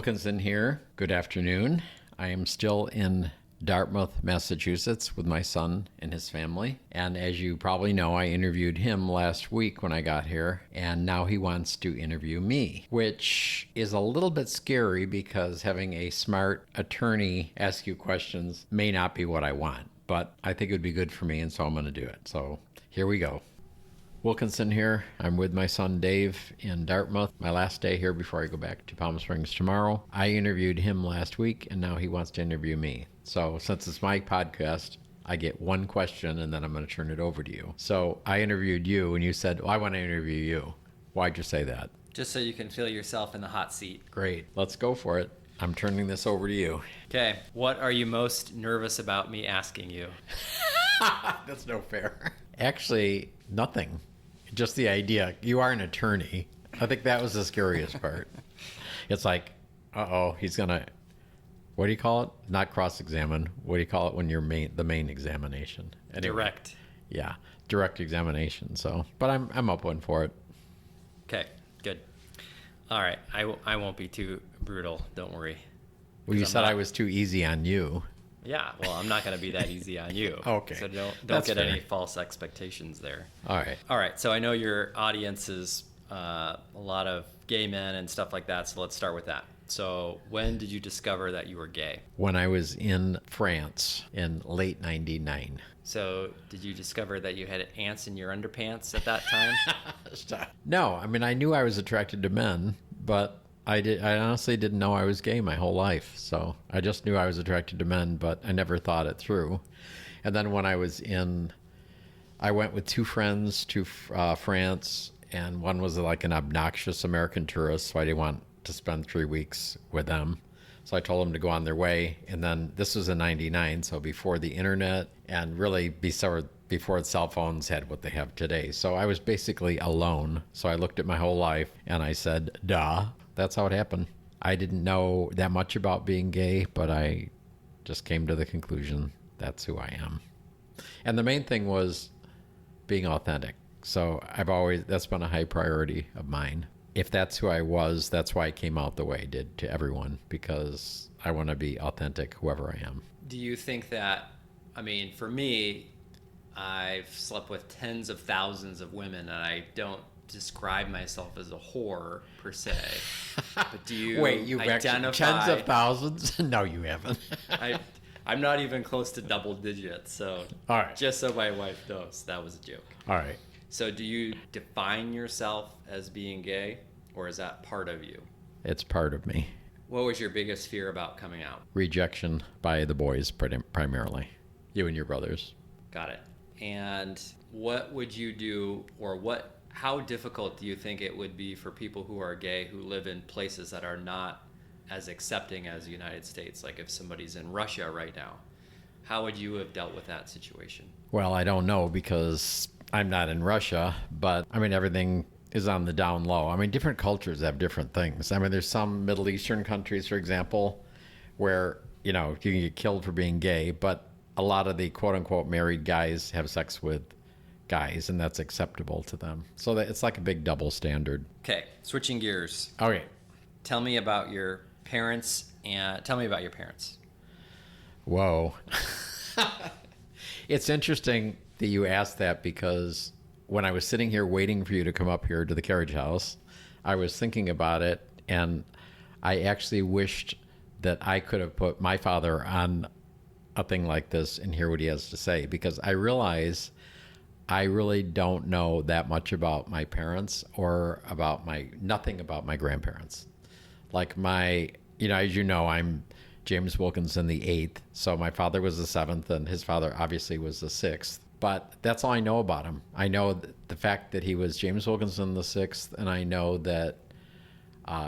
Wilkinson here. Good afternoon. I am still in Dartmouth, Massachusetts with my son and his family. And as you probably know, I interviewed him last week when I got here, and now he wants to interview me, which is a little bit scary because having a smart attorney ask you questions may not be what I want, but I think it would be good for me, and so I'm going to do it. So here we go. Wilkinson here. I'm with my son Dave in Dartmouth. My last day here before I go back to Palm Springs tomorrow. I interviewed him last week, and now he wants to interview me. So since it's my podcast, I get one question, and then I'm going to turn it over to you. So I interviewed you, and you said, I want to interview you. Why'd you say that? Just so you can feel yourself in the hot seat. Great. Let's go for it. I'm turning this over to you. Okay. What are you most nervous about me asking you? That's no fair. Actually, nothing. Just the idea. You are an attorney. I think that was the scariest part. It's like, he's going to, what do you call it? Not cross-examine. What do you call it when you're the main examination? Anyway, Direct. Yeah, direct examination. So, but I'm up one for it. Okay, good. All right. I won't be too brutal. Don't worry. Well, you said I was too easy on you. Yeah, well, I'm not going to be that easy on you. Okay. So don't That's get fair. any false expectations there. All right. All right. So I know your audience is a lot of gay men and stuff like that. So let's start with that. So when did you discover that you were gay? When I was in France in late 99. So did you discover that you had ants in your underpants at that time? No, I mean, I knew I was attracted to men, but I honestly didn't know I was gay my whole life. So I just knew I was attracted to men, but I never thought it through. And then when I went with two friends to France, and one was like an obnoxious American tourist, so I didn't want to spend 3 weeks with them. So I told them to go on their way. And then this was in 99, so before the internet and really before cell phones had what they have today. So I was basically alone. So I looked at my whole life and I said, duh. That's how it happened. I didn't know that much about being gay, but I just came to the conclusion that's who I am. And the main thing was being authentic. So that's been a high priority of mine. If that's who I was, that's why I came out the way I did to everyone, because I want to be authentic, whoever I am. Do you think that, for me, I've slept with tens of thousands of women, and I don't describe myself as a whore per se, but do you Wait, you've identify actually tens of thousands? No, you haven't. I'm not even close to double digits, so all right, just so my wife knows, that was a joke. All right. So do you define yourself as being gay, or is that part of you? It's part of me. What was your biggest fear about coming out? Rejection by the boys primarily. You and your brothers. Got it. And what would you do, or how difficult do you think it would be for people who are gay who live in places that are not as accepting as the United States? Like if somebody's in Russia right now, how would you have dealt with that situation? Well, I don't know because I'm not in Russia, but everything is on the down low. Different cultures have different things. There's some Middle Eastern countries, for example, where, you can get killed for being gay, but a lot of the quote unquote married guys have sex with guys, and that's acceptable to them. So it's like a big double standard. Okay, switching gears. Okay. Tell me about your parents, Whoa. It's interesting that you asked that, because when I was sitting here waiting for you to come up here to the carriage house, I was thinking about it, and I actually wished that I could have put my father on a thing like this and hear what he has to say, because I realize I really don't know that much about my parents or nothing about my grandparents. Like as you know, I'm James Wilkinson the 8th. So my father was the 7th, and his father obviously was the 6th. But that's all I know about him. I know the fact that he was James Wilkinson the 6th, and I know that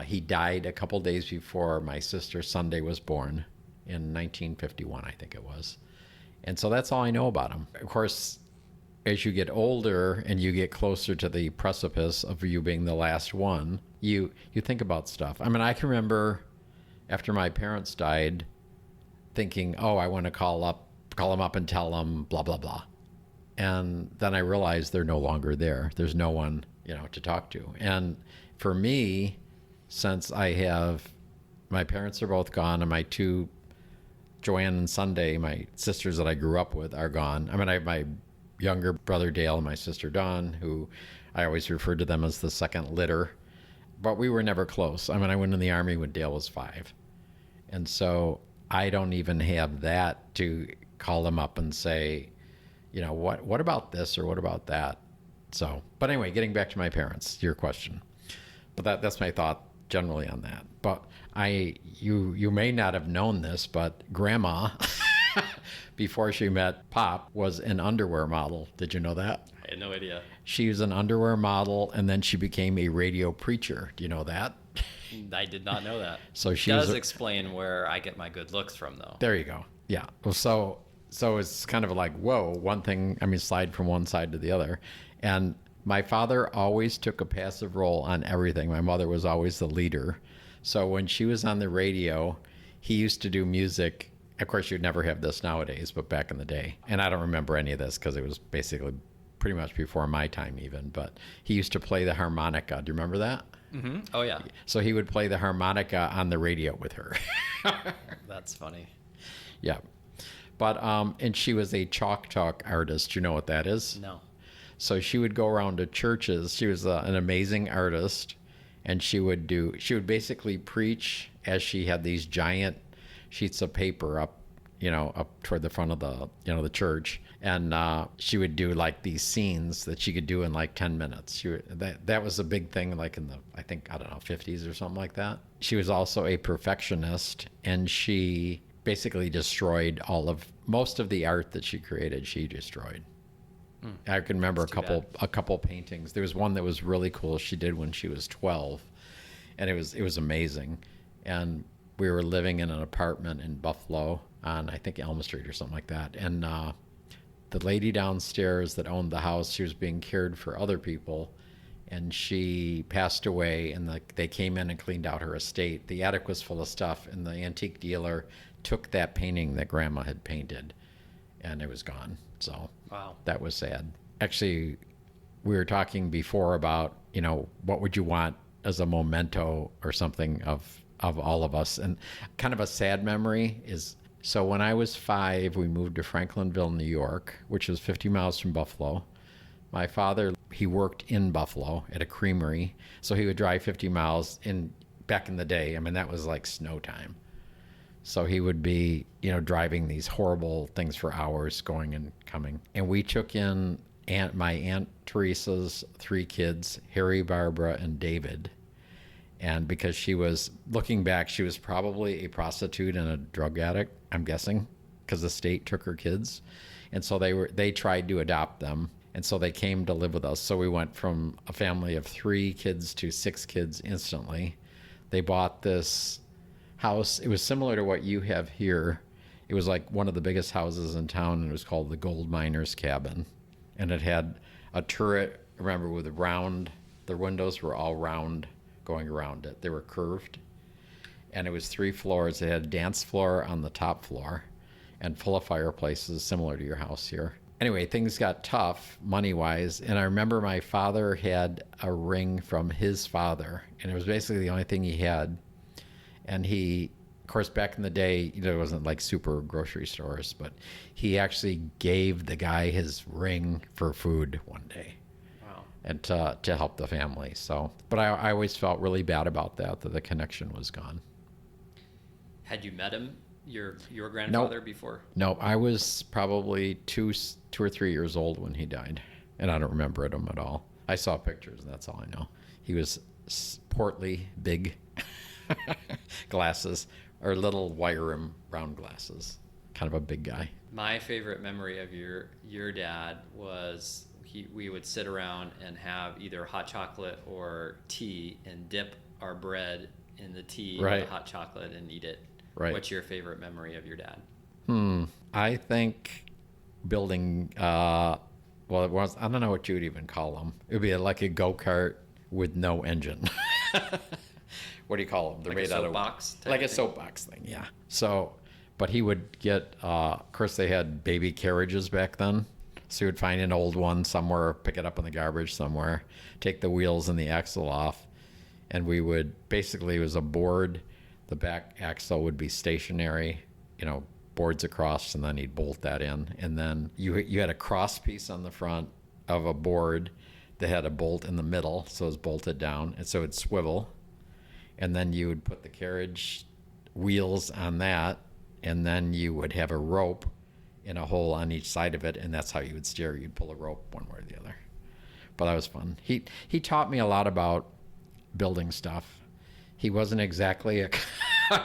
he died a couple days before my sister Sunday was born in 1951, I think it was. And so that's all I know about him. Of course, as you get older and you get closer to the precipice of you being the last one, you think about stuff. I can remember after my parents died thinking, I want to call them up and tell them blah, blah, blah. And then I realized they're no longer there. There's no one, to talk to. And for me, since I have my parents are both gone, and my two, Joanne and Sunday, my sisters that I grew up with, are gone. I mean, I have my younger brother Dale and my sister Dawn, who I always referred to them as the second litter, but we were never close. I mean, I went in the Army when Dale was 5. And so I don't even have that to call them up and say, what about this or what about that? So, but anyway, getting back to my parents, your question. But that's my thought generally on that. But you may not have known this, but Grandma, before she met Pop, was an underwear model. Did you know that? I had no idea. She was an underwear model, and then she became a radio preacher. Do you know that? I did not know that. So she does explain where I get my good looks from, though. There you go. Yeah. Well, so it's kind of like, whoa, one thing, slide from one side to the other. And my father always took a passive role on everything. My mother was always the leader. So when she was on the radio, he used to do music. Of course, you'd never have this nowadays, but back in the day. And I don't remember any of this because it was basically pretty much before my time even. But he used to play the harmonica. Do you remember that? Mm-hmm. Oh, yeah. So he would play the harmonica on the radio with her. That's funny. Yeah. But, and she was a chalk talk artist. You know what that is? No. So she would go around to churches. She was an amazing artist, and she would basically preach as she had these giant sheets of paper up toward the front of the church. And she would do like these scenes that she could do in like 10 minutes. That was a big thing, like in the, I think, I don't know, 50s or something like that. She was also a perfectionist, and she basically destroyed most of the art that she created. She destroyed. I can remember a couple paintings. There was one that was really cool she did when she was 12, and it was amazing. And we were living in an apartment in Buffalo on, I think, Elm Street or something like that. And the lady downstairs that owned the house, she was being cared for other people, and she passed away, and they came in and cleaned out her estate. The attic was full of stuff, and the antique dealer took that painting that Grandma had painted, and it was gone. So wow, that was sad. Actually, we were talking before about, what would you want as a memento or something of all of us. And kind of a sad memory is, so when I was 5, we moved to Franklinville, New York, which is 50 miles from Buffalo. My father, he worked in Buffalo at a creamery, so he would drive 50 miles back in the day. That was like snow time. So he would be, driving these horrible things for hours, going and coming. And we took in my Aunt Teresa's 3 kids, Harry, Barbara, and David. And because she was, looking back, she was probably a prostitute and a drug addict, I'm guessing, because the state took her kids. And so they tried to adopt them. And so they came to live with us. So we went from a family of 3 kids to 6 kids instantly. They bought this house. It was similar to what you have here. It was like one of the biggest houses in town, and it was called the Gold Miner's Cabin. And it had a turret, remember, with the windows were all round going around it. They were curved. And it was 3 floors. It had a dance floor on the top floor and full of fireplaces, similar to your house here. Anyway, things got tough money-wise, and I remember my father had a ring from his father, and it was basically the only thing he had. And he, of course, back in the day, it wasn't like super grocery stores, but he actually gave the guy his ring for food one day. Wow. And to help the family. So, but I always felt really bad about that the connection was gone. Had you met him, your grandfather, before? No, I was probably 2 or 3 years old when he died, and I don't remember him at all. I saw pictures, and that's all I know. He was portly, big. Glasses, or little wire rim round glasses. Kind of a big guy. My favorite memory of your dad was we would sit around and have either hot chocolate or tea and dip our bread in the tea or the hot chocolate and eat it. Right. What's your favorite memory of your dad? I think building, I don't know what you would even call them. It would be like a go-kart with no engine. What do you call them? They're like made a out soapbox? Like a soapbox thing, yeah. So, but he would get, of course they had baby carriages back then. So he would find an old one somewhere, pick it up in the garbage somewhere, take the wheels and the axle off. And we would, basically it was a board The back axle would be stationary, boards across, and then he'd bolt that in. And then you had a cross piece on the front of a board that had a bolt in the middle, so it was bolted down, and so it'd swivel. And then you would put the carriage wheels on that, and then you would have a rope in a hole on each side of it, and that's how you would steer. You'd pull a rope one way or the other. But that was fun. He taught me a lot about building stuff. He wasn't exactly a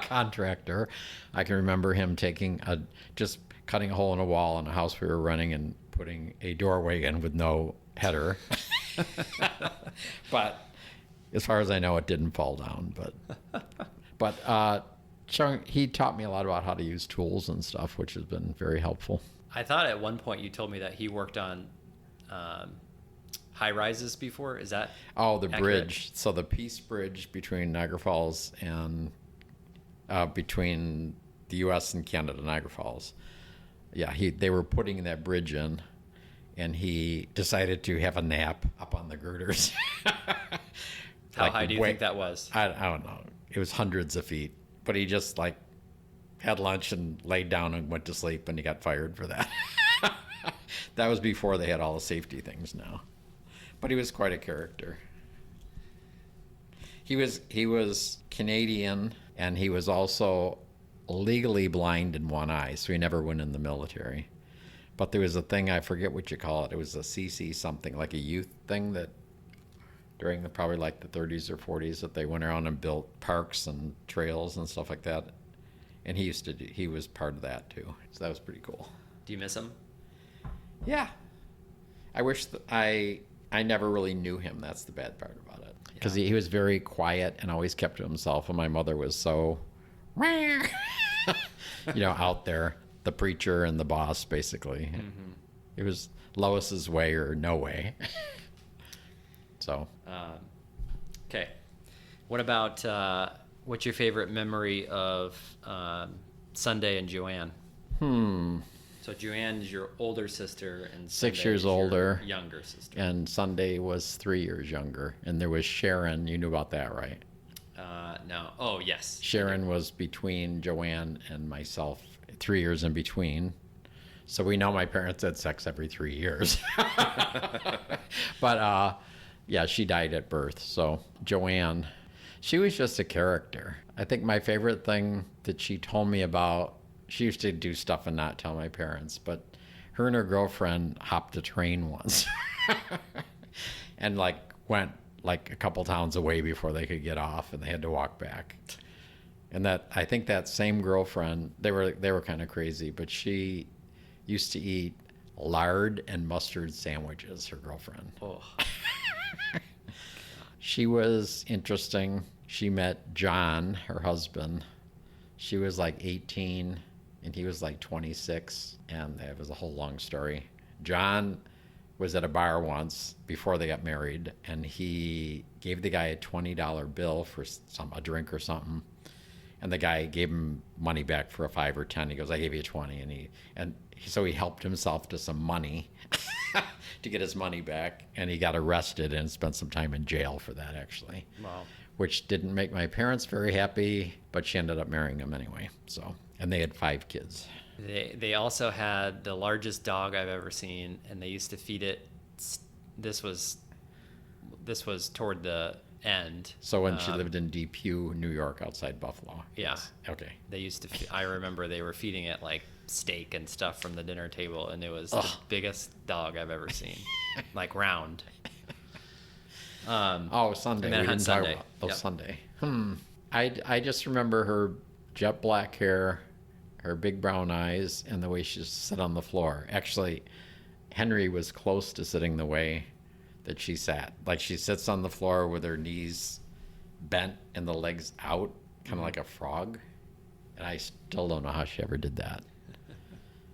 contractor. I can remember him just cutting a hole in a wall in a house we were running and putting a doorway in with no header. But as far as I know, it didn't fall down. But he taught me a lot about how to use tools and stuff, which has been very helpful. I thought at one point you told me that he worked on high rises before. Is that the accurate? bridge. So the Peace Bridge between Niagara Falls and between the U.S. and Canada, Niagara Falls. Yeah, they were putting that bridge in, and he decided to have a nap up on the girders. How high do you think that was? I don't know. It was hundreds of feet, but he just had lunch and laid down and went to sleep, and he got fired for that. That was before they had all the safety things now. But he was quite a character. He was Canadian, and he was also legally blind in one eye, so he never went in the military. But there was a thing, I forget what you call it. It was a CC something, like a youth thing that during probably the 30s or 40s that they went around and built parks and trails and stuff like that. And he was part of that too. So that was pretty cool. Do you miss him? Yeah. I wish that I never really knew him. That's the bad part about it. Because he was very quiet and always kept to himself. And my mother was so, out there, the preacher and the boss, basically. Mm-hmm. It was Lois's way or no way. So. Okay. What about, what's your favorite memory of Sunday and Joanne? So Joanne is your older sister, and 6 Sunday years is your older, younger sister. And Sunday was 3 years younger. And there was Sharon. You knew about that, right? No. Oh, yes. Sharon was between Joanne and myself, 3 years in between. So we know my parents had sex every 3 years. But yeah, she died at birth. So Joanne, she was just a character. I think my favorite thing that she told me about, she used to do stuff and not tell my parents, but her and her girlfriend hopped a train once and went a couple towns away before they could get off, and they had to walk back. And I think that same girlfriend, they were kind of crazy, but she used to eat lard and mustard sandwiches, her girlfriend. Oh. She was interesting. She met John, her husband. She was 18 and he was 26, and it was a whole long story. John was at a bar once before they got married, and he gave the guy a $20 bill for a drink or something, and the guy gave him money back for a 5 or 10. He goes, "I gave you 20," so he helped himself to some money to get his money back, and he got arrested and spent some time in jail for that, actually. Wow. Which didn't make my parents very happy, but she ended up marrying him anyway. So, and they had 5 kids. They also had the largest dog I've ever seen, and they used to feed it. This was toward the end. So when she lived in Depew, New York, outside Buffalo. Yeah. Yes. Okay. They used to. I remember they were feeding it steak and stuff from the dinner table, and it was the biggest dog I've ever seen, round. Sunday. And then We didn't Sunday. talk about Yep. Sunday. I just remember her jet black hair, her big brown eyes, and the way she sat on the floor. Actually, Henry was close to sitting the way that she sat. She sits on the floor with her knees bent and the legs out, kind of like a frog. And I still don't know how she ever did that.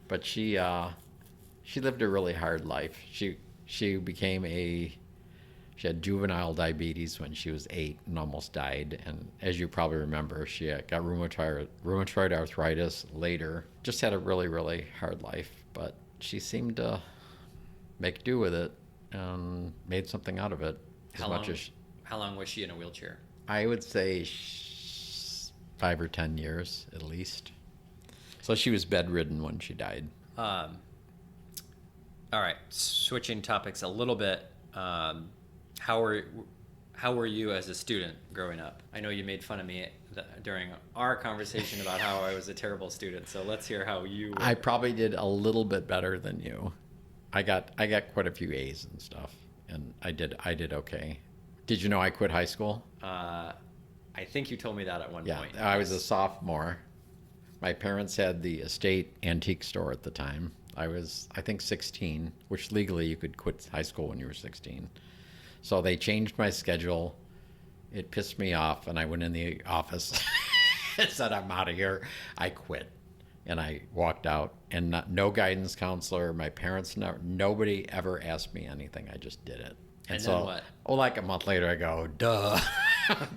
But she lived a really hard life. She had juvenile diabetes when she was 8 and almost died. And as you probably remember, she got rheumatoid arthritis later. Just had a really, really hard life. But she seemed to make do with it and made something out of it. How long was she in a wheelchair? I would say 5 or 10 years at least. So she was bedridden when she died. All right, switching topics a little bit. How were you as a student growing up? I know you made fun of me during our conversation about how I was a terrible student. So let's hear how you were. I probably did a little bit better than you. I got quite a few A's and stuff, and I did okay. Did you know I quit high school? I think you told me that at one point. I was a sophomore. My parents had the estate antique store at the time. I was, I think, 16, which legally you could quit high school when you were 16. So they changed my schedule. It pissed me off, and I went in the office and said, I'm out of here. I quit. And I walked out, and no guidance counselor, my parents, nobody ever asked me anything. I just did it. And so, then what? Oh, like a month later, I go, duh.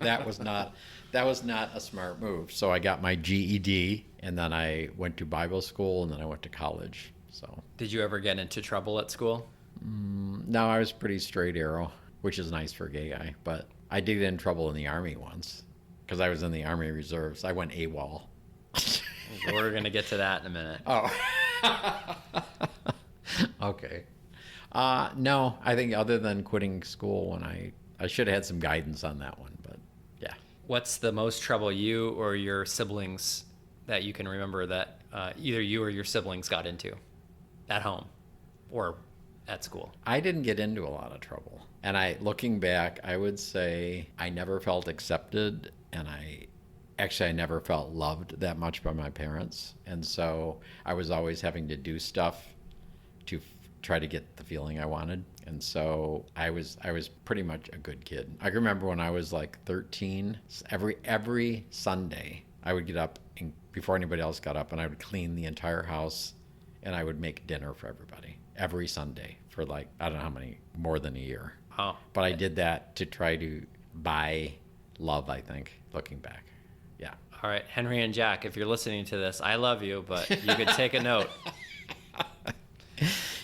That was not a smart move. So I got my GED, and then I went to Bible school, and then I went to college. So. Did you ever get into trouble at school? No, I was pretty straight arrow, which is nice for a gay guy. But I did get in trouble in the Army once because I was in the Army Reserves. I went AWOL. We're going to get to that in a minute. Oh. Okay. No, I think other than quitting school when I should have had some guidance on that one, but yeah. What's the most trouble you or your siblings that you can remember that either you or your siblings got into at home or at school? I didn't get into a lot of trouble. And looking back, I would say I never felt accepted, and I never felt loved that much by my parents. And so I was always having to do stuff to try to get the feeling I wanted. And so I was pretty much a good kid. I remember when I was like 13, every Sunday I would get up before anybody else got up, and I would clean the entire house, and I would make dinner for everybody every Sunday for like, I don't know how many, more than a year. Oh. But I did that to try to buy love, I think, looking back. Yeah. All right, Henry and Jack, if you're listening to this, I love you, but you could take a note.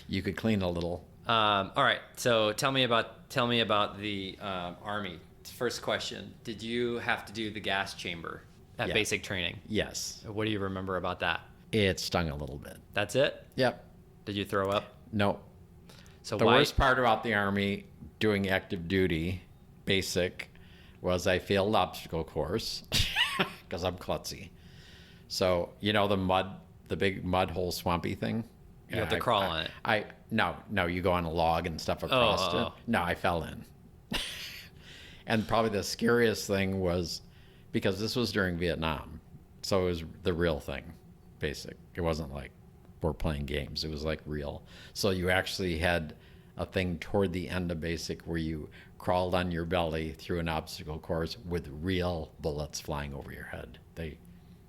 You could clean a little. All right, so tell me about the Army. First question: did you have to do the gas chamber at Yeah. basic training? Yes. What do you remember about that? It stung a little bit. That's it? Yep. Did you throw up? No. So The why? worst part about the Army doing active duty, basic, was I failed obstacle course because I'm klutzy. So, you know the big mud hole swampy thing? You have to crawl on it. No, you go on a log and stuff across it. Oh. No, I fell in. And probably the scariest thing was because this was during Vietnam. So it was the real thing, basic. It wasn't like we're playing games. It was like real. So you actually had a thing toward the end of basic where you crawled on your belly through an obstacle course with real bullets flying over your head.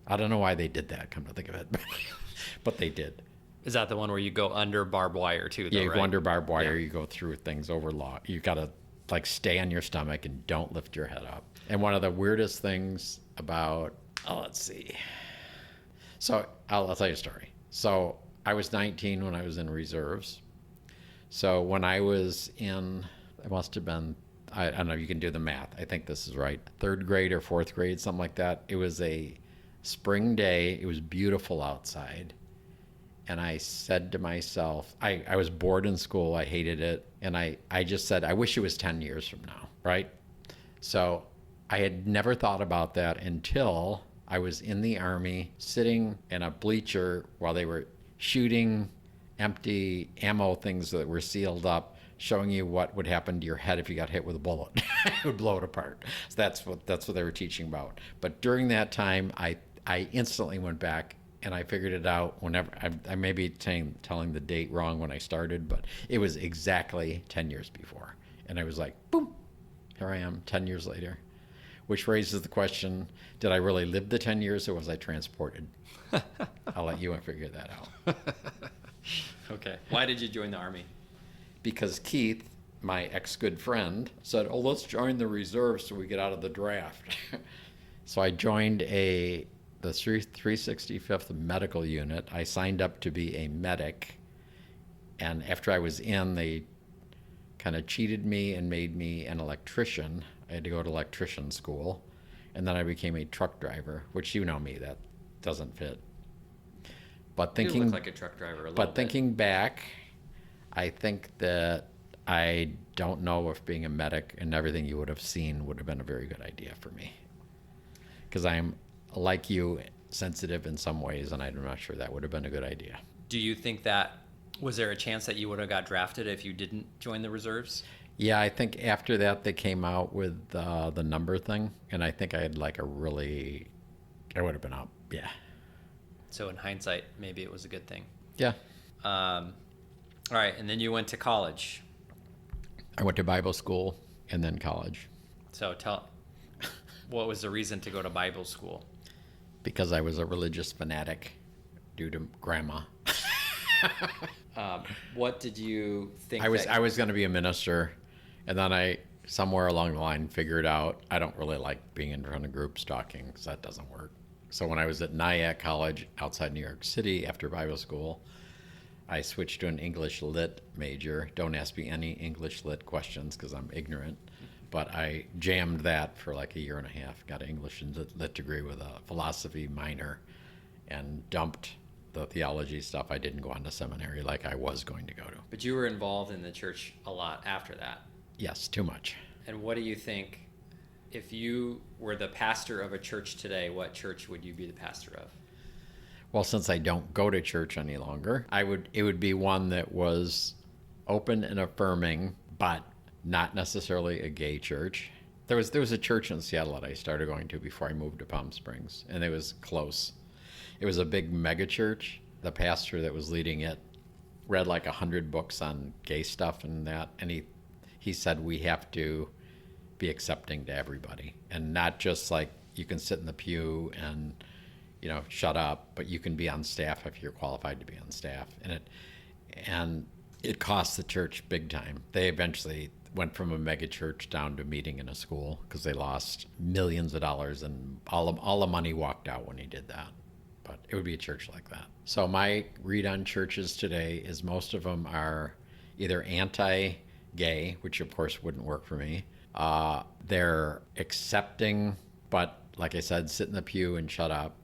I don't know why they did that, come to think of it, but they did. Is that the one where you go under barbed wire too? Though, Yeah, you right? go under barbed wire, Yeah. you go through things over log. You gotta like stay on your stomach and don't lift your head up. And one of the weirdest things about, let's see. So I'll tell you a story. So I was 19 when I was in reserves. So when I was in, it must have been, I don't know, you can do the math. I think this is right. 3rd grade or 4th grade, something like that. It was a spring day. It was beautiful outside. And I said to myself, I was bored in school. I hated it. And I just said, I wish it was 10 years from now, right? So I had never thought about that until I was in the Army sitting in a bleacher while they were shooting empty ammo things that were sealed up, showing you what would happen to your head if you got hit with a bullet. It would blow it apart. So that's what they were teaching about. But during that time, I instantly went back and I figured it out whenever. I may be telling the date wrong when I started, but it was exactly 10 years before. And I was like, boom, here I am 10 years later, which raises the question, did I really live the 10 years or was I transported? I'll let you figure that out. Okay. Why did you join the Army? Because Keith, my ex-good friend, said, oh, let's join the reserves so we get out of the draft. So I joined the 365th Medical Unit. I signed up to be a medic. And after I was in, they kind of cheated me and made me an electrician. I had to go to electrician school. And then I became a truck driver, which you know me, that doesn't fit. But You thinking, look like a truck driver a little but bit. thinking back, I think that I don't know if being a medic and everything you would have seen would have been a very good idea for me. Because I'm, like you, sensitive in some ways, and I'm not sure that would have been a good idea. Do you think that, was there a chance that you would have got drafted if you didn't join the reserves? Yeah, I think after that they came out with the number thing, and I think I had like I would have been up. Yeah. So in hindsight, maybe it was a good thing. Yeah. All right, and then you went to college. I went to Bible school and then college So what was the reason to go to Bible school? because I was a religious fanatic due to grandma. What did you think? I was going to be a minister, and then I somewhere along the line figured out I don't really like being in front of groups talking because that doesn't work. So when I was at NIAC College outside New York City after Bible school, I switched to an English Lit major. Don't ask me any English Lit questions because I'm ignorant. But I jammed that for like a year and a half, got an English and Lit degree with a philosophy minor, and dumped the theology stuff. I didn't go on to seminary like I was going to go to. But you were involved in the church a lot after that. Yes, too much. And what do you think, if you were the pastor of a church today, what church would you be the pastor of? Well, since I don't go to church any longer, it would be one that was open and affirming, but not necessarily a gay church. There was a church in Seattle that I started going to before I moved to Palm Springs, and it was close. It was a big mega church. The pastor that was leading it read like 100 books on gay stuff and that, and he said we have to be accepting to everybody, and not just like you can sit in the pew and shut up, but you can be on staff if you're qualified to be on staff. And it cost the church big time. They eventually went from a mega church down to meeting in a school because they lost millions of dollars, and all the money walked out when he did that. But it would be a church like that. So my read on churches today is most of them are either anti-gay, which of course wouldn't work for me. They're accepting, but like I said, sit in the pew and shut up,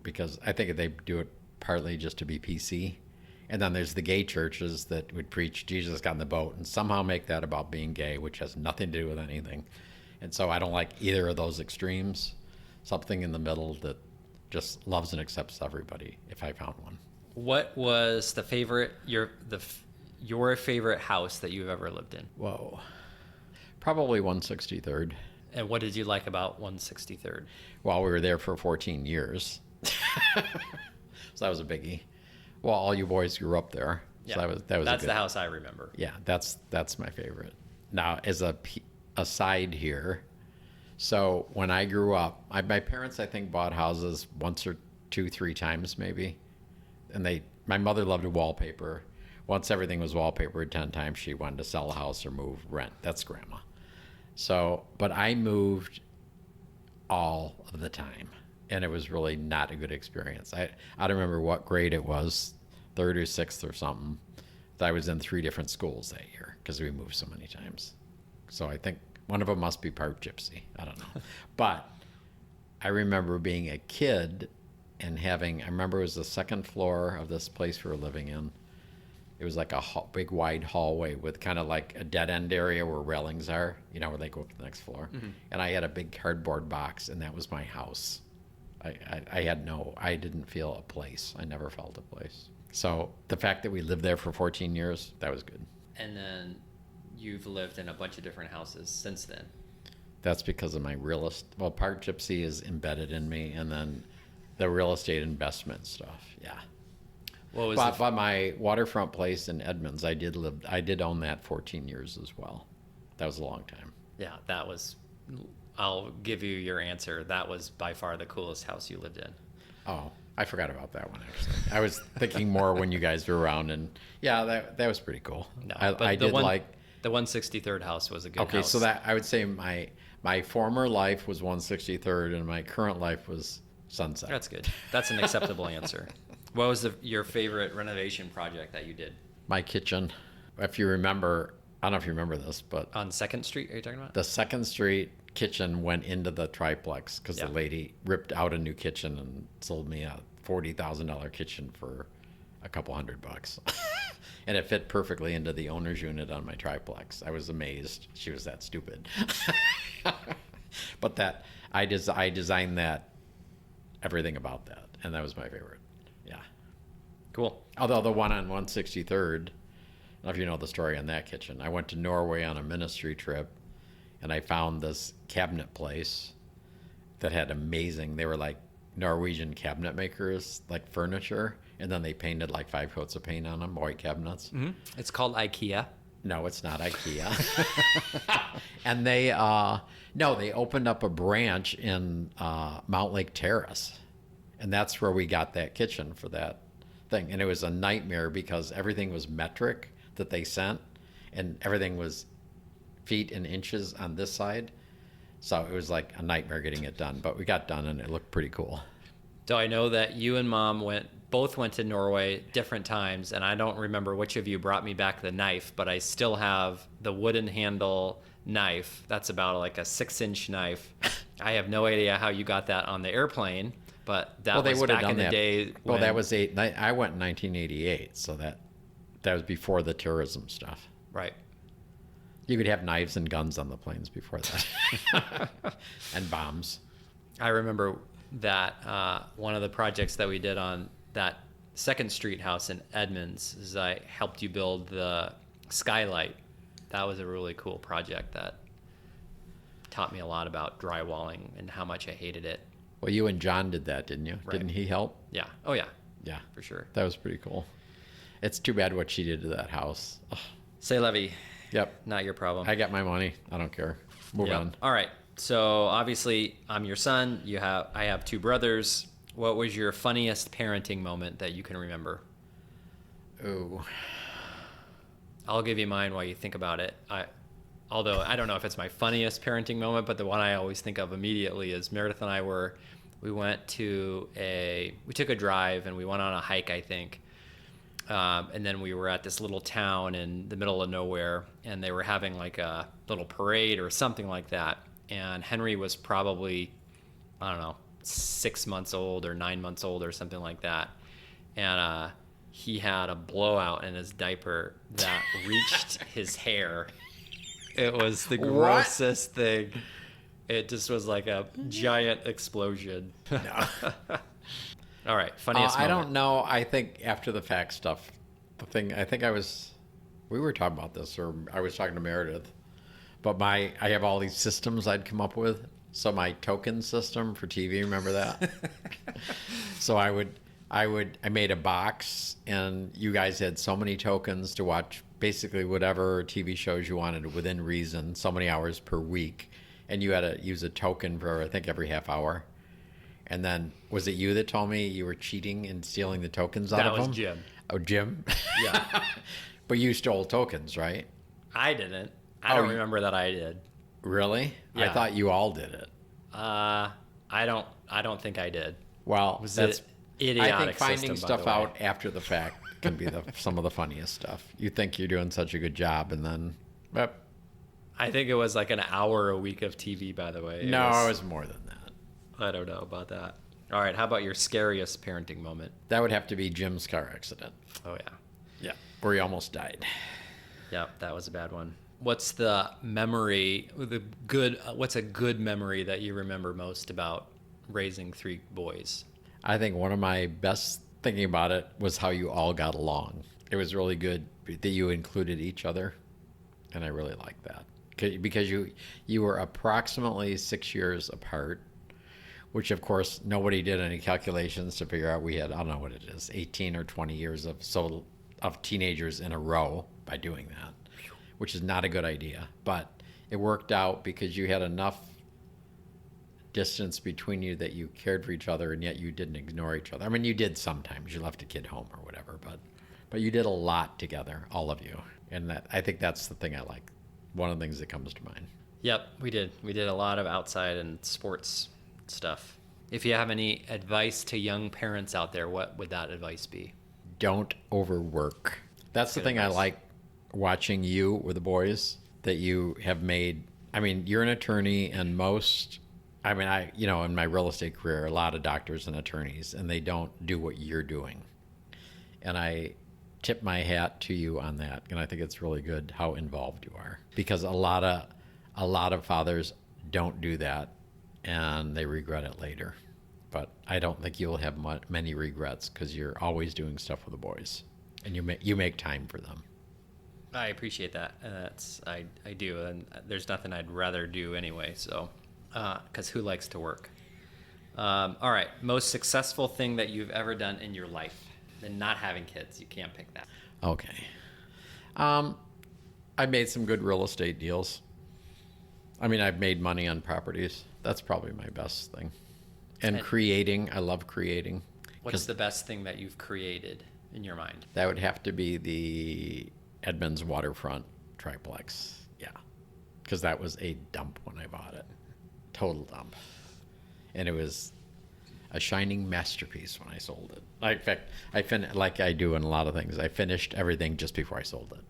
because I think they do it partly just to be PC. And then there's the gay churches that would preach Jesus got in the boat and somehow make that about being gay, which has nothing to do with anything. And so I don't like either of those extremes. Something in the middle that just loves and accepts everybody, if I found one. What was your favorite house that you've ever lived in? Whoa. Probably 163rd. And what did you like about 163rd? Well, we were there for 14 years. So that was a biggie. Well, all you boys grew up there. Yeah, So that's the house I remember. Yeah, that's my favorite. Now, as a aside here, so when I grew up, my parents, I think, bought houses once or three times maybe. And my mother loved wallpaper. Once everything was wallpapered 10 times, she wanted to sell a house or move, rent. That's grandma. So, but I moved all of the time, and it was really not a good experience. I don't remember what grade it was, third or sixth or something. I was in 3 different schools that year because we moved so many times. So I think one of them must be part gypsy. I don't know. But I remember being a kid and I remember it was the second floor of this place we were living in. It was like a big wide hallway with kind of like a dead end area where railings are, where they go up to the next floor. Mm-hmm. And I had a big cardboard box, and that was my house. I didn't feel a place. I never felt a place. So the fact that we lived there for 14 years, that was good. And then you've lived in a bunch of different houses since then. That's because of my part gypsy is embedded in me, and then the real estate investment stuff. Yeah. But my waterfront place in Edmonds, I did own that 14 years as well. That was a long time. Yeah, I'll give you your answer. That was by far the coolest house you lived in. Oh, I forgot about that one, actually. I was thinking more when you guys were around, and yeah, that was pretty cool. No, the 163rd house was a good house. Okay, so that I would say my former life was 163rd, and my current life was Sunset. That's good. That's an acceptable answer. What was your favorite renovation project that you did? My kitchen. If you remember, I don't know if you remember this, but on 2nd Street, are you talking about? The 2nd Street kitchen went into the triplex because Yeah. the lady ripped out a new kitchen and sold me a $40,000 kitchen for a couple $100. And it fit perfectly into the owner's unit on my triplex. I was amazed she was that stupid. But that I designed that, everything about that, and that was my favorite. Yeah. Cool. Although the one on 163rd, I don't know if you know the story on that kitchen. I went to Norway on a ministry trip, and I found this cabinet place that had amazing, they were like Norwegian cabinet makers, like furniture, and then they painted like 5 coats of paint on them, white cabinets. Mm-hmm. It's called IKEA. No, it's not IKEA. And they opened up a branch in Mount Lake Terrace, and that's where we got that kitchen for that thing. And it was a nightmare because everything was metric that they sent, and everything was feet and inches on this side. So it was like a nightmare getting it done, but we got done and it looked pretty cool. So I know that you and Mom both went to Norway different times, and I don't remember which of you brought me back the knife, but I still have the wooden handle knife. That's about like a 6-inch knife. I have no idea how you got that on the airplane, but that was back in the day. Well, that was I went in 1988, so that was before the tourism stuff. Right. You could have knives and guns on the planes before that. And bombs. I remember that one of the projects that we did on that 2nd Street house in Edmonds is I helped you build the skylight. That was a really cool project that taught me a lot about drywalling and how much I hated it. Well, you and John did that, didn't you? Right. Didn't he help? Yeah. Oh, yeah. Yeah. For sure. That was pretty cool. It's too bad what she did to that house. Ugh. Say Levy. Yep. Not your problem. I got my money. I don't care. Move Yep. on. All right. So obviously, I'm your son. I have 2 brothers. What was your funniest parenting moment that you can remember? Ooh. I'll give you mine while you think about it. Although I don't know if it's my funniest parenting moment, but the one I always think of immediately is Meredith and I we took a drive and we went on a hike, I think. And then we were at this little town in the middle of nowhere, and they were having like a little parade or something like that. And Henry was probably, I don't know, 6 months old or 9 months old or something like that. And he had a blowout in his diaper that reached his hair. It was the grossest thing. It just was like a giant explosion. No. All right, funniest I moment. don't know. I think after the fact stuff, we were talking about this, or I was talking to Meredith, but I have all these systems I'd come up with. So my token system for TV, remember that? So I made a box, and you guys had so many tokens to watch basically whatever TV shows you wanted within reason, so many hours per week, and you had to use a token for I think every half hour. And then was it you that told me you were cheating and stealing the tokens out of them? That was Jim. Oh, Jim? Yeah. But you stole tokens, right? I didn't. I don't remember that I did. Really? Yeah. I thought you all did it. I don't think I did. Well, Was that's it idiotic I think finding system, by stuff the way. out after the fact can be some of the funniest stuff. You think you're doing such a good job, and then, yep. I think it was like an hour a week of TV, by the way. It was more than that. I don't know about that. All right, how about your scariest parenting moment? That would have to be Jim's car accident. Oh, yeah. Yeah, where he almost died. Yeah, that was a bad one. What's the memory, what's a good memory that you remember most about raising 3 boys? I think one of my best thinking about it was how you all got along. It was really good that you included each other, and I really liked that. Because you were approximately 6 years apart, which of course nobody did any calculations to figure out. We had, I don't know what it is, 18 or 20 years of teenagers in a row by doing that, which is not a good idea. But it worked out because you had enough distance between you that you cared for each other, and yet you didn't ignore each other. I mean, you did sometimes. You left a kid home or whatever, but you did a lot together, all of you. And I think that's the thing I like. One of the things that comes to mind. Yep, we did. We did a lot of outside and sports stuff. If you have any advice to young parents out there, what would that advice be? Don't overwork. That's the Good thing advice. I like watching you with the boys, that you have made I mean, you're an attorney, and in my real estate career, a lot of doctors and attorneys, and they don't do what you're doing. And I tip my hat to you on that. And I think it's really good how involved you are, because a lot of fathers don't do that, and they regret it later. But I don't think you'll have many regrets, because you're always doing stuff with the boys, and you make time for them. I appreciate that. I do, and there's nothing I'd rather do anyway. So, because who likes to work? All right, most successful thing that you've ever done in your life, and not having kids. You can't pick that. Okay. I made some good real estate deals. I mean, I've made money on properties. That's probably my best thing. And creating, I love creating. What's the best thing that you've created in your mind? That would have to be the Edmonds waterfront triplex. Yeah. Because that was a dump when I bought it. Total dump. And it was a shining masterpiece when I sold it. In fact, like I do in a lot of things, I finished everything just before I sold it.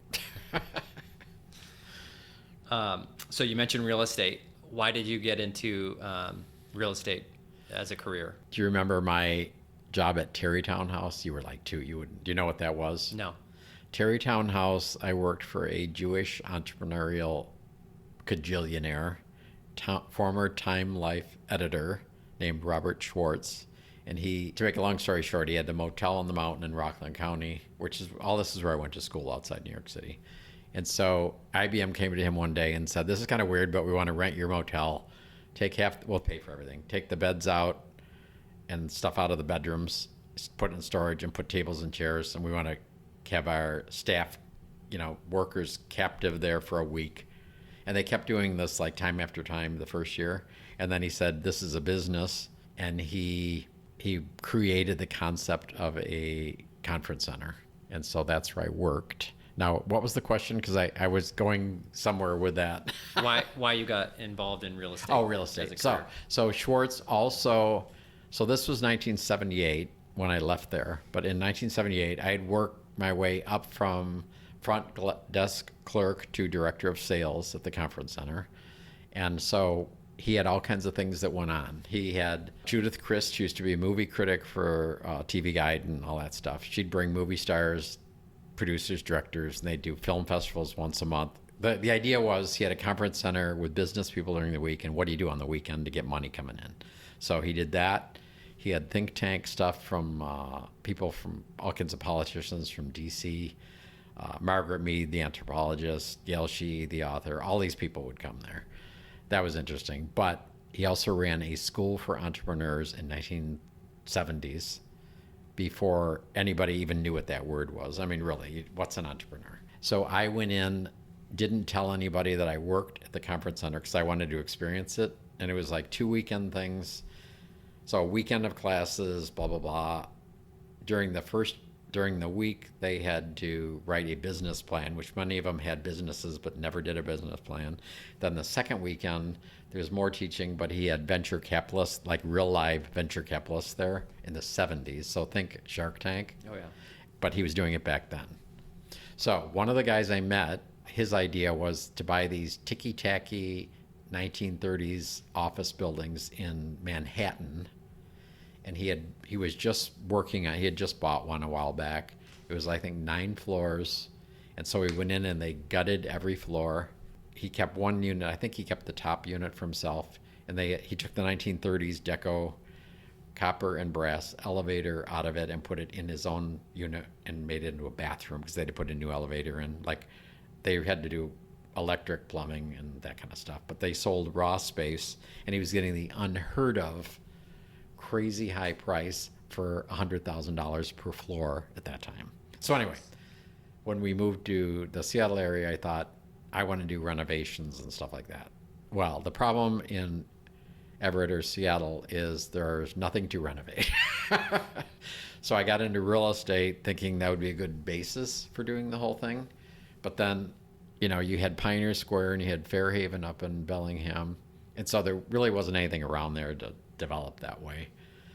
So you mentioned real estate. Why did you get into real estate as a career? Do you remember my job at Terrytown House? You were like 2. Do you know what that was? No. Terrytown House, I worked for a Jewish entrepreneurial cajillionaire, former Time Life editor named Robert Schwartz. And to make a long story short, he had the motel on the mountain in Rockland County, this is where I went to school outside New York City. And so IBM came to him one day and said, "This is kind of weird, but we want to rent your motel. We'll pay for everything. Take the beds out and stuff out of the bedrooms, put it in storage, and put tables and chairs. And we want to have our staff, workers captive there for a week." And they kept doing this like time after time the first year. And then he said, "This is a business." And he created the concept of a conference center. And so that's where I worked. Now, what was the question? Because I was going somewhere with that. Why you got involved in real estate? Oh, real estate. So Schwartz also, so this was 1978 when I left there. But in 1978, I had worked my way up from front desk clerk to director of sales at the conference center. And so he had all kinds of things that went on. He had Judith Christ, who used to be a movie critic for TV Guide and all that stuff. She'd bring movie stars, producers, directors, and they'd do film festivals once a month. The idea was he had a conference center with business people during the week, and what do you do on the weekend to get money coming in? So he did that. He had think tank stuff from people from all kinds of politicians from D.C., Margaret Mead, the anthropologist, Gail Shee, the author, all these people would come there. That was interesting. But he also ran a school for entrepreneurs in 1970s before anybody even knew what that word was. I mean, really, what's an entrepreneur? So I went in, didn't tell anybody that I worked at the conference center because I wanted to experience it. And it was like 2 weekend things. So a weekend of classes, blah, blah, blah. During the week, they had to write a business plan, which many of them had businesses but never did a business plan. Then the second weekend, there was more teaching, but he had venture capitalists, like real live venture capitalists there in the 70s. So think Shark Tank. Oh, yeah. But he was doing it back then. So one of the guys I met, his idea was to buy these ticky-tacky 1930s office buildings in Manhattan. And he had just bought one a while back. It was, I think, 9 floors. And so we went in and they gutted every floor. He kept one unit. I think he kept the top unit for himself. And he took the 1930s deco copper and brass elevator out of it and put it in his own unit and made it into a bathroom because they had to put a new elevator in. Like, they had to do electric, plumbing, and that kind of stuff. But they sold raw space, and he was getting the unheard of crazy high price for $100,000 per floor at that time. So anyway, when we moved to the Seattle area, I thought I want to do renovations and stuff like that. Well, the problem in Everett or Seattle is there's nothing to renovate. So I got into real estate thinking that would be a good basis for doing the whole thing. But then, you had Pioneer Square and you had Fairhaven up in Bellingham. And so there really wasn't anything around there to develop that way.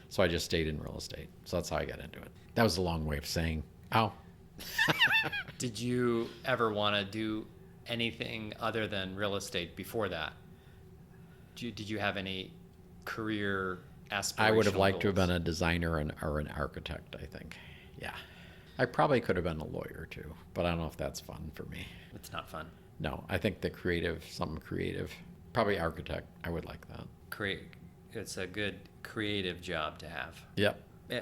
So I just stayed in real estate. So that's how I got into it. That was a long way of saying, ow. Did you ever want to do anything other than real estate before that? Did you have any career aspirational I would have liked to have goals? been a designer or an architect, I think. Yeah. I probably could have been a lawyer too, but I don't know if that's fun for me. It's not fun. No, I think something creative. Probably architect. I would like that. It's a good creative job to have. Yep.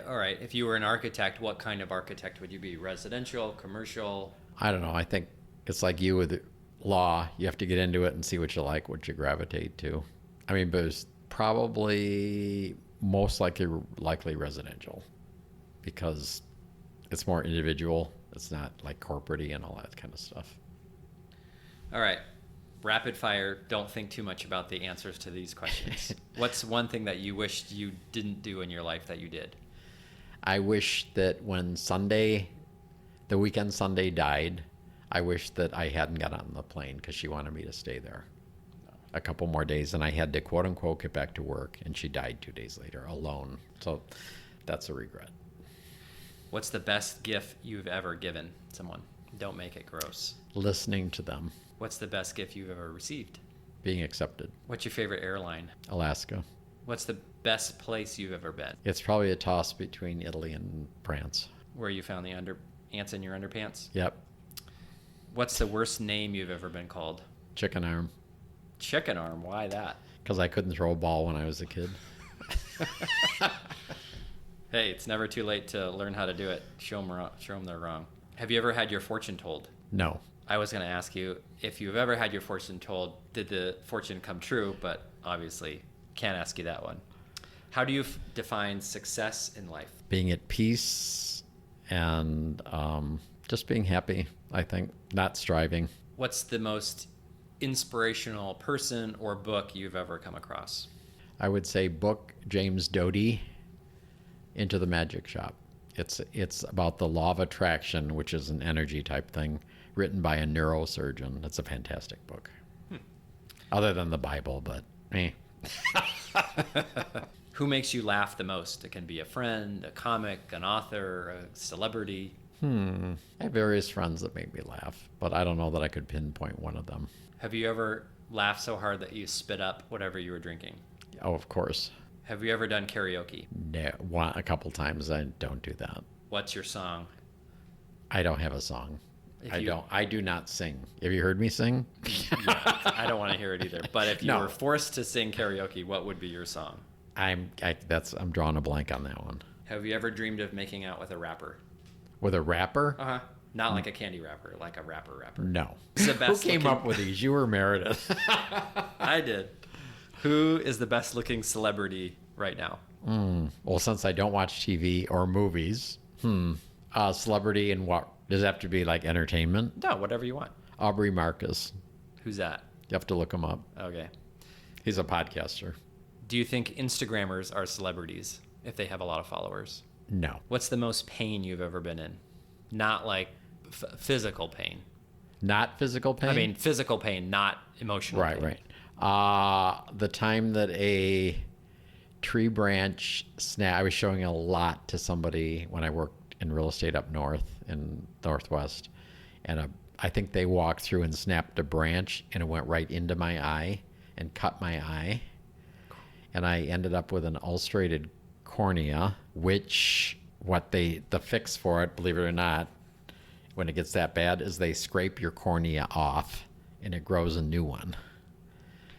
All right. If you were an architect, what kind of architect would you be? Residential, commercial? I don't know. I think it's like you with law. You have to get into it and see what you like, what you gravitate to. I mean, but it's probably most likely residential because it's more individual. It's not like corporate-y and all that kind of stuff. All right. Rapid fire. Don't think too much about the answers to these questions. What's one thing that you wished you didn't do in your life that you did? I wish that when the weekend Sunday died, I wish that I hadn't got on the plane because she wanted me to stay there a couple more days, and I had to quote unquote get back to work, and she died 2 days later alone. So that's a regret. What's the best gift you've ever given someone? Don't make it gross. Listening to them, What's the best gift you've ever received? being accepted. What's your favorite airline? Alaska. What's the best place you've ever been? It's probably a toss between Italy and France. Where you found the ants in your underpants? Yep. What's the worst name you've ever been called? Chicken arm, Chicken arm. Why that? because I couldn't throw a ball when I was a kid. Hey, it's never too late to learn how to do it. Show them they're wrong. Have you ever had your fortune told? No. I was going to ask you if you've ever had your fortune told, did the fortune come true? But obviously, can't ask you that one. How do you define success in life? Being at peace and just being happy, I think, not striving. What's the most inspirational person or book you've ever come across? I would say book James Doty, Into the Magic Shop. It's about the law of attraction, which is an energy type thing, written by a neurosurgeon. It's a fantastic book. Other than the Bible, but eh. Who makes you laugh the most? It can be a friend, a comic, an author, a celebrity. I have various friends that make me laugh, but I don't know that I could pinpoint one of them. Have you ever laughed so hard that you spit up whatever you were drinking? Oh, of course. Have you ever done karaoke? No, a couple times. I don't do that. What's your song? I don't have a song. If I you- don't. I do not sing. Have you heard me sing? Yeah, I don't want to hear it either. But if you No. were forced to sing karaoke, what would be your song? I'm drawing a blank on that one. Have you ever dreamed of making out with a rapper? With a rapper? Uh-huh. Not like a candy rapper, like a rapper. No. Who's the best Who came looking- up with these? You or Meredith? I did. Who is the best looking celebrity right now? Well, since I don't watch TV or movies, celebrity and what? Does it have to be like entertainment? No, whatever you want. Aubrey Marcus. Who's that? You have to look him up. Okay. He's a podcaster. Do you think Instagrammers are celebrities if they have a lot of followers? No. What's the most pain you've ever been in? Not like physical pain. Not physical pain? I mean, physical pain, not emotional Right, pain. right. The time that a tree branch snapped, I was showing a lot to somebody when I worked in real estate up north in Northwest. And I think they walked through and snapped a branch and it went right into my eye and cut my eye. And I ended up with an ulcerated cornea, which the fix for it, believe it or not, when it gets that bad, is they scrape your cornea off and it grows a new one.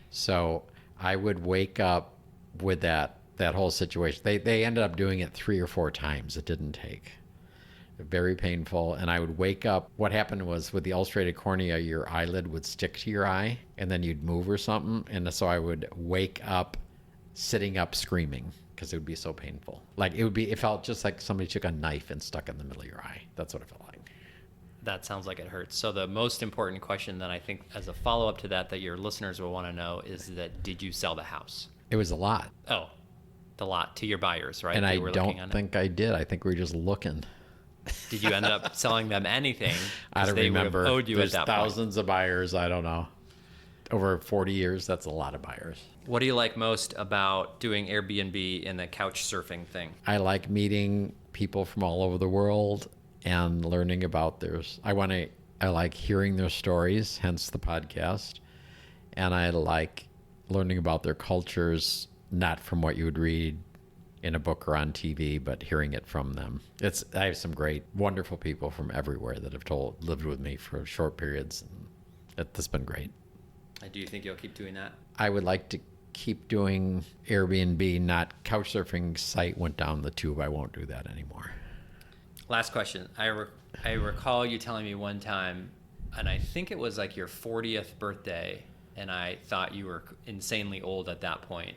So I would wake up with that whole situation. They ended up doing it 3 or 4 times. It didn't take. Very painful. And I would wake up. What happened was with the ulcerated cornea, your eyelid would stick to your eye and then you'd move or something. And so I would wake up sitting up screaming because it would be so painful. It felt just like somebody took a knife and stuck it in the middle of your eye. That's what it felt like. That sounds like it hurts. So the most important question that I think as a follow-up to that your listeners will want to know is that did you sell the house? It was a lot. Oh, the lot to your buyers, right? And They I were looking don't on it. think I did. I think we were just looking. Did you end up selling them anything? I 'Cause don't they would have remember. owed you There's at that point. thousands of buyers. I don't know. Over 40 years, that's a lot of buyers. What do you like most about doing Airbnb and the couch surfing thing? I like meeting people from all over the world and learning about theirs. I want to I like hearing their stories, hence the podcast. And I like learning about their cultures, not from what you would read in a book or on TV, but hearing it from them. I have some great, wonderful people from everywhere that have lived with me for short periods. And it's been great. And do you think you'll keep doing that? I would like to keep doing Airbnb, not Couchsurfing site went down the tube. I won't do that anymore. Last question. I recall you telling me one time, and I think it was like your 40th birthday, and I thought you were insanely old at that point,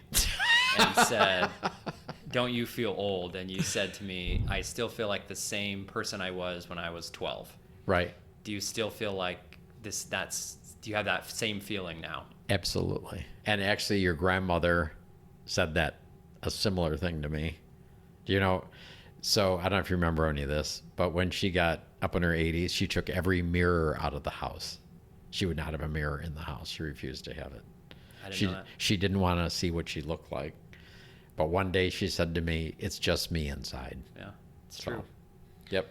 and said, "Don't you feel old?" And you said to me, "I still feel like the same person I was when I was 12." Right. Do you still feel like this? Do you have that same feeling now? Absolutely. And actually, your grandmother said a similar thing to me. So I don't know if you remember any of this, but when she got up in her 80s, she took every mirror out of the house. She would not have a mirror in the house. She refused to have it. I didn't know that. She didn't want to see what she looked like. But one day she said to me, "It's just me inside." Yeah, it's true. Yep.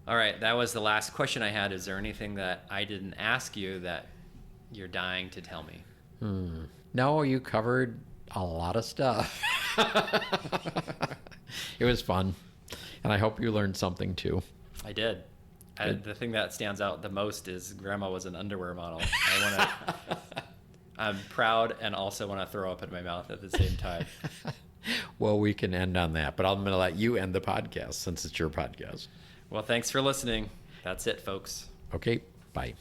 All right, that was the last question I had. Is there anything that I didn't ask you that you're dying to tell me? No, you covered a lot of stuff. It was fun. And I hope you learned something too. I did. The thing that stands out the most is Grandma was an underwear model. I'm proud and also want to throw up in my mouth at the same time. Well, we can end on that, but I'm going to let you end the podcast since it's your podcast. Well, thanks for listening. That's it, folks. Okay, bye.